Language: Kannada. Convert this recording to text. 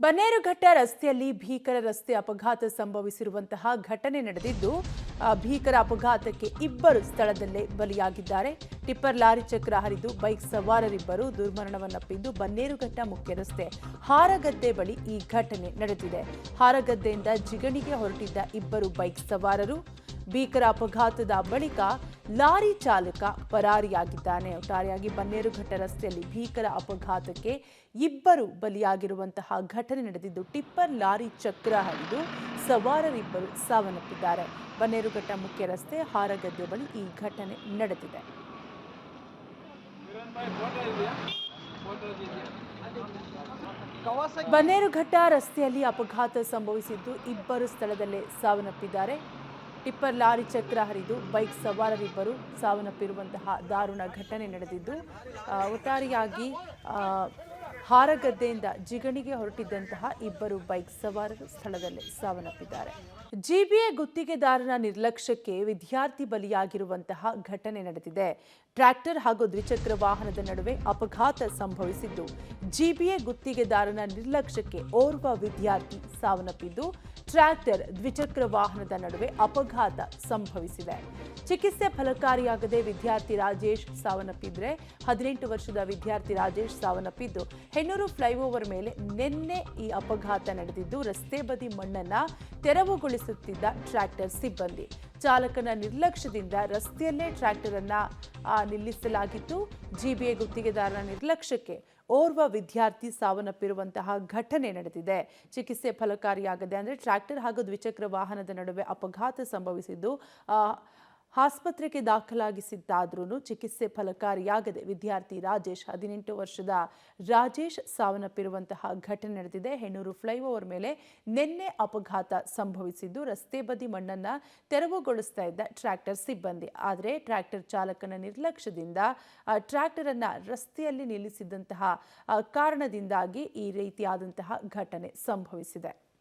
ಬನ್ನೇರುಘಟ್ಟ ರಸ್ತೆಯಲ್ಲಿ ಭೀಕರ ರಸ್ತೆ ಅಪಘಾತ ಸಂಭವಿಸಿರುವಂತಹ ಘಟನೆ ನಡೆದಿದ್ದು ಭೀಕರ ಅಪಘಾತಕ್ಕೆ ಇಬ್ಬರು ಸ್ಥಳದಲ್ಲೇ ಬಲಿಯಾಗಿದ್ದಾರೆ. ಟಿಪ್ಪರ್ ಲಾರಿ ಚಕ್ರ ಹರಿದು ಬೈಕ್ ಸವಾರರಿಬ್ಬರು ದುರ್ಮರಣವನ್ನಪ್ಪಿದ್ದು ಬನ್ನೇರುಘಟ್ಟ ಮುಖ್ಯ ರಸ್ತೆ ಹಾರಗದ್ದೆ ಬಳಿ ಈ ಘಟನೆ ನಡೆದಿದೆ. ಹಾರಗದ್ದೆಯಿಂದ ಜಿಗಣಿಗೆ ಹೊರಟಿದ್ದ ಇಬ್ಬರು ಬೈಕ್ ಸವಾರರು ಭೀಕರ ಅಪಘಾತದ ಬಳಿಕ ಲಾರಿ ಚಾಲಕ ಪರಾರಿಯಾಗಿದ್ದಾನೆ. ಒಟ್ಟಾರೆಯಾಗಿ ಬನ್ನೇರುಘಟ್ಟ ರಸ್ತೆಯಲ್ಲಿ ಭೀಕರ ಅಪಘಾತಕ್ಕೆ ಇಬ್ಬರು ಬಲಿಯಾಗಿರುವಂತಹ ಘಟನೆ ನಡೆದಿದ್ದು ಟಿಪ್ಪರ್ ಲಾರಿ ಚಕ್ರ ಹರಿದು ಸವಾರರಿಬ್ಬರು ಸಾವನ್ನಪ್ಪಿದ್ದಾರೆ. ಬನ್ನೇರುಘಟ್ಟ ಮುಖ್ಯ ರಸ್ತೆ ಹಾರಗದ್ದೆ ಬಳಿ ಈ ಘಟನೆ ನಡೆದಿದೆ. ಬನ್ನೇರುಘಟ್ಟ ರಸ್ತೆಯಲ್ಲಿ ಅಪಘಾತ ಸಂಭವಿಸಿದ್ದು ಇಬ್ಬರು ಸ್ಥಳದಲ್ಲೇ ಸಾವನ್ನಪ್ಪಿದ್ದಾರೆ. ಟಿಪ್ಪರ್ ಲಾರಿ ಚಕ್ರ ಹರಿದು ಬೈಕ್ ಸವಾರರಿಬ್ಬರು ಸಾವನ್ನಪ್ಪಿರುವಂತಹ ದಾರುಣ ಘಟನೆ ನಡೆದಿದ್ದು ಒಟ್ಟಾರೆಯಾಗಿ ಹಾರಗದ್ದೆಯಿಂದ ಜಿಗಣಿಗೆ ಹೊರಟಿದ್ದಂತಹ ಇಬ್ಬರು ಬೈಕ್ ಸವಾರರು ಸ್ಥಳದಲ್ಲೇ ಸಾವನ್ನಪ್ಪಿದ್ದಾರೆ. ಜಿಬಿಎ ಗುತ್ತಿಗೆದಾರನ ನಿರ್ಲಕ್ಷ್ಯಕ್ಕೆ ವಿದ್ಯಾರ್ಥಿ ಬಲಿಯಾಗಿರುವಂತಹ ಘಟನೆ ನಡೆದಿದೆ. ಟ್ರ್ಯಾಕ್ಟರ್ ಹಾಗೂ ದ್ವಿಚಕ್ರ ವಾಹನದ ನಡುವೆ ಅಪಘಾತ ಸಂಭವಿಸಿದ್ದು ಜಿಬಿಎ ಗುತ್ತಿಗೆದಾರನ ನಿರ್ಲಕ್ಷ್ಯಕ್ಕೆ ಓರ್ವ ವಿದ್ಯಾರ್ಥಿ ಸಾವನ್ನಪ್ಪಿದ್ದು ಟ್ರ್ಯಾಕ್ಟರ್ ದ್ವಿಚಕ್ರ ವಾಹನದ ನಡುವೆ ಅಪಘಾತ ಸಂಭವಿಸಿದೆ. ಚಿಕಿತ್ಸೆ ಫಲಕಾರಿಯಾಗದೆ ವಿದ್ಯಾರ್ಥಿ ರಾಜೇಶ್ ಸಾವನ್ನಪ್ಪಿದ್ರೆ 18 ವರ್ಷದ ವಿದ್ಯಾರ್ಥಿ ರಾಜೇಶ್ ಸಾವನ್ನಪ್ಪಿದ್ದು ಹೆಣ್ಣೂರು ಫ್ಲೈಓವರ್ ಮೇಲೆ ನಿನ್ನೆ ಈ ಅಪಘಾತ ನಡೆದಿದ್ದು ರಸ್ತೆ ಬದಿ ಮಣ್ಣನ್ನ ತೆರವುಗೊಳಿಸುತ್ತಿದ್ದ ಟ್ರ್ಯಾಕ್ಟರ್ ಸಿಬ್ಬಂದಿ ಚಾಲಕನ ನಿರ್ಲಕ್ಷ್ಯದಿಂದ ರಸ್ತೆಯಲ್ಲೇ ಟ್ರ್ಯಾಕ್ಟರ್ ಅನ್ನ ನಿಲ್ಲಿಸಲಾಗಿತ್ತು. ಜಿಬಿಎ ಗುತ್ತಿಗೆದಾರನ ನಿರ್ಲಕ್ಷ್ಯಕ್ಕೆ ಓರ್ವ ವಿದ್ಯಾರ್ಥಿ ಸಾವನ್ನಪ್ಪಿರುವಂತಹ ಘಟನೆ ನಡೆದಿದೆ. ಚಿಕಿತ್ಸೆ ಫಲಕಾರಿಯಾಗದೆ ಅಂದರೆ ಟ್ರ್ಯಾಕ್ಟರ್ ಹಾಗೂ ದ್ವಿಚಕ್ರ ವಾಹನದ ನಡುವೆ ಅಪಘಾತ ಸಂಭವಿಸಿದ್ದು ಆಸ್ಪತ್ರೆಗೆ ದಾಖಲಾಗಿಸಿದ್ದಾದ್ರೂ ಚಿಕಿತ್ಸೆ ಫಲಕಾರಿಯಾಗದೆ ವಿದ್ಯಾರ್ಥಿ ರಾಜೇಶ್ 18 ವರ್ಷದ ರಾಜೇಶ್ ಸಾವನ್ನಪ್ಪಿರುವಂತಹ ಘಟನೆ ನಡೆದಿದೆ. ಹೆಣ್ಣೂರು ಫ್ಲೈಓವರ್ ಮೇಲೆ ನಿನ್ನೆ ಅಪಘಾತ ಸಂಭವಿಸಿದ್ದು ರಸ್ತೆ ಬದಿ ಮಣ್ಣನ್ನ ತೆರವುಗೊಳಿಸ್ತಾ ಇದ್ದ ಟ್ರ್ಯಾಕ್ಟರ್ ಸಿಬ್ಬಂದಿ. ಆದರೆ ಟ್ರ್ಯಾಕ್ಟರ್ ಚಾಲಕನ ನಿರ್ಲಕ್ಷ್ಯದಿಂದ ಟ್ರ್ಯಾಕ್ಟರ್ ಅನ್ನ ರಸ್ತೆಯಲ್ಲಿ ನಿಲ್ಲಿಸಿದಂತಹ ಕಾರಣದಿಂದಾಗಿ ಈ ರೀತಿಯಾದಂತಹ ಘಟನೆ ಸಂಭವಿಸಿದೆ.